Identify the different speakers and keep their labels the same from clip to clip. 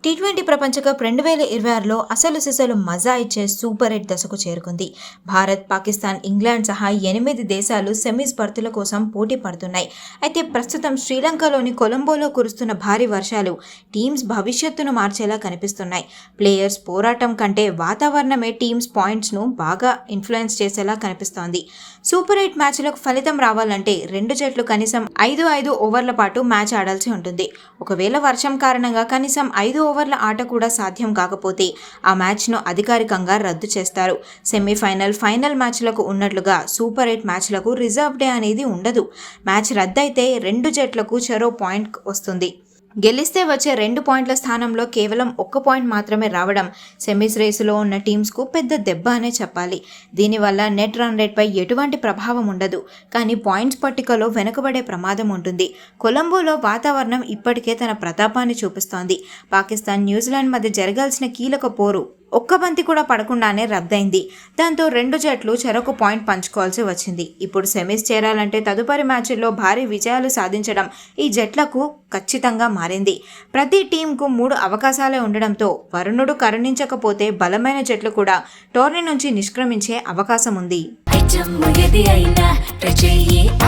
Speaker 1: T20 ప్రపంచ cup 2026లో అసలు సిసలు మజా ఇచ్చే సూపర్ 8 దశకు చేరుకుంది. భారత్, పాకిస్తాన్, ఇంగ్లాండ్ సహా 8 దేశాలు సెమీస్ బర్తుల కోసం పోటీ పడుతున్నాయి. అయితే ప్రస్తుతం శ్రీలంకలోని కొలంబోలో కురుస్తున్న భారీ వర్షాలు టీమ్స్ భవిష్యత్తును మార్చేలా కనిపిస్తున్నాయి. ప్లేయర్స్ పోరాటం కంటే వాతావరణమే టీమ్స్ పాయింట్స్ను బాగా ఇన్ఫ్లుయెన్స్ చేసేలా కనిపిస్తోంది. సూపర్ 8 మ్యాచ్లకు ఫలితం రావాలంటే రెండు జట్లు కనీసం 5 ఓవర్ల పాటు మ్యాచ్ ఆడాల్సి ఉంటుంది. ఒకవేళ వర్షం కారణంగా కనీసం 5 ఓవర్ల ఆట కూడా సాధ్యం కాకపోతే ఆ మ్యాచ్ను అధికారికంగా రద్దు చేస్తారు. సెమీఫైనల్, ఫైనల్ మ్యాచ్లకు ఉన్నట్లుగా సూపర్ 8 మ్యాచ్లకు రిజర్వ్ డే అనేది ఉండదు. మ్యాచ్ రద్దయితే రెండు జట్లకు చెరో పాయింట్ వస్తుంది. గెలిస్తే వచ్చే 2 పాయింట్ల స్థానంలో కేవలం 1 పాయింట్ మాత్రమే రావడం సెమీస్ రేసులో ఉన్న టీమ్స్కు పెద్ద దెబ్బ అనే చెప్పాలి. దీనివల్ల నెట్ రన్ రేట్పై ఎటువంటి ప్రభావం ఉండదు, కానీ పాయింట్స్ పట్టికలో వెనుకబడే ప్రమాదం ఉంటుంది. కొలంబోలో వాతావరణం ఇప్పటికే తన ప్రతాపాన్ని చూపిస్తోంది. పాకిస్తాన్, న్యూజిలాండ్ మధ్య జరగాల్సిన కీలక పోరు ఒక్క బంతి కూడా పడకుండానే రద్దయింది. దాంతో రెండు జట్లు చెరొక పాయింట్ పంచుకోవాల్సి వచ్చింది. ఇప్పుడు సెమీస్ చేరాలంటే తదుపరి మ్యాచ్ల్లో భారీ విజయాలు సాధించడం ఈ జట్లకు ఖచ్చితంగా మారింది. ప్రతి టీంకు 3 అవకాశాలే ఉండడంతో వరుణుడు కరుణించకపోతే బలమైన జట్లు కూడా టోర్నీ నుంచి నిష్క్రమించే అవకాశం ఉంది.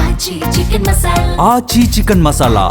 Speaker 2: ఆచీ చికెన్ మసాలా